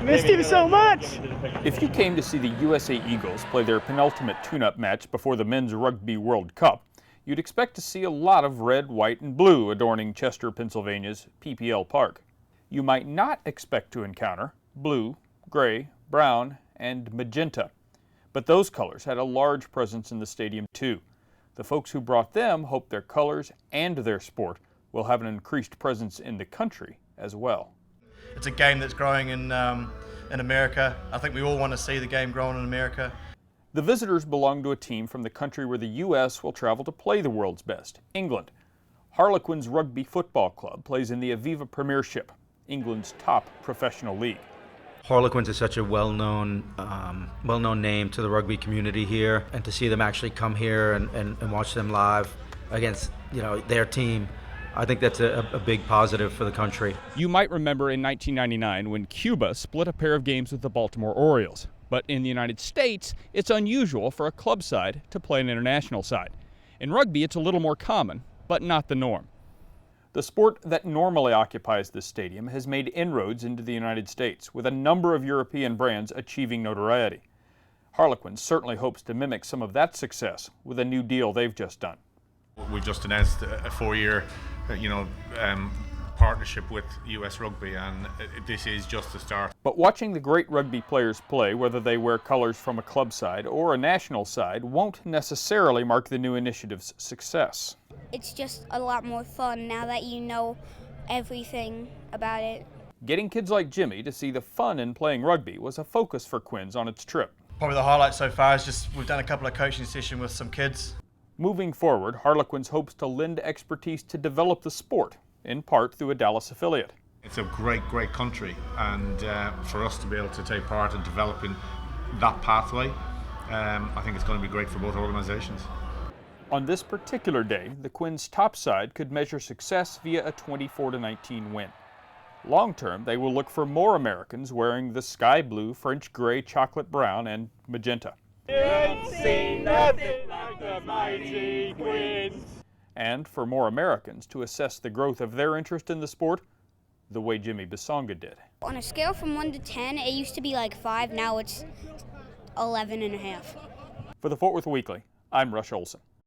Missed him so much! If you came to see the USA Eagles play their penultimate tune-up match before the Men's Rugby World Cup, you'd expect to see a lot of red, white, and blue adorning Chester, Pennsylvania's PPL Park. You might not expect to encounter blue, gray, brown, and magenta. But those colors had a large presence in the stadium too. The folks who brought them hope their colors and their sport will have an increased presence in the country as well. It's a game that's growing in America. I think we all want to see the game growing in America. The visitors belong to a team from the country where the U.S. will travel to play the world's best, England. Harlequins Rugby Football Club plays in the Aviva Premiership, England's top professional league. Harlequins is such a well-known name to the rugby community here, and to see them actually come here and watch them live against their team, I think that's a big positive for the country. You might remember in 1999 when Cuba split a pair of games with the Baltimore Orioles. But in the United States, it's unusual for a club side to play an international side. In rugby, it's a little more common, but not the norm. The sport that normally occupies this stadium has made inroads into the United States, with a number of European brands achieving notoriety. Harlequins certainly hopes to mimic some of that success with a new deal they've just done. We've just announced a 4-year partnership with US Rugby, and this is just the start. But watching the great rugby players play, whether they wear colors from a club side or a national side, won't necessarily mark the new initiative's success. It's just a lot more fun now that you know everything about it. Getting kids like Jimmy to see the fun in playing rugby was a focus for Quins on its trip. Probably the highlight so far is just we've done a couple of coaching sessions with some kids. Moving forward, Harlequins hopes to lend expertise to develop the sport, in part through a Dallas affiliate. It's a great country, and for us to be able to take part in developing that pathway, I think it's going to be great for both organizations. On this particular day, the Quins' top side could measure success via a 24-19 win. Long term, they will look for more Americans wearing the sky blue, French gray, chocolate brown, and magenta. Ain't seen nothing like the mighty Quins. And for more Americans to assess the growth of their interest in the sport the way Jimmy Bossonga did. On a scale from 1 to 10, it used to be like 5, now it's 11.5. For the Fort Worth Weekly, I'm Rush Olson.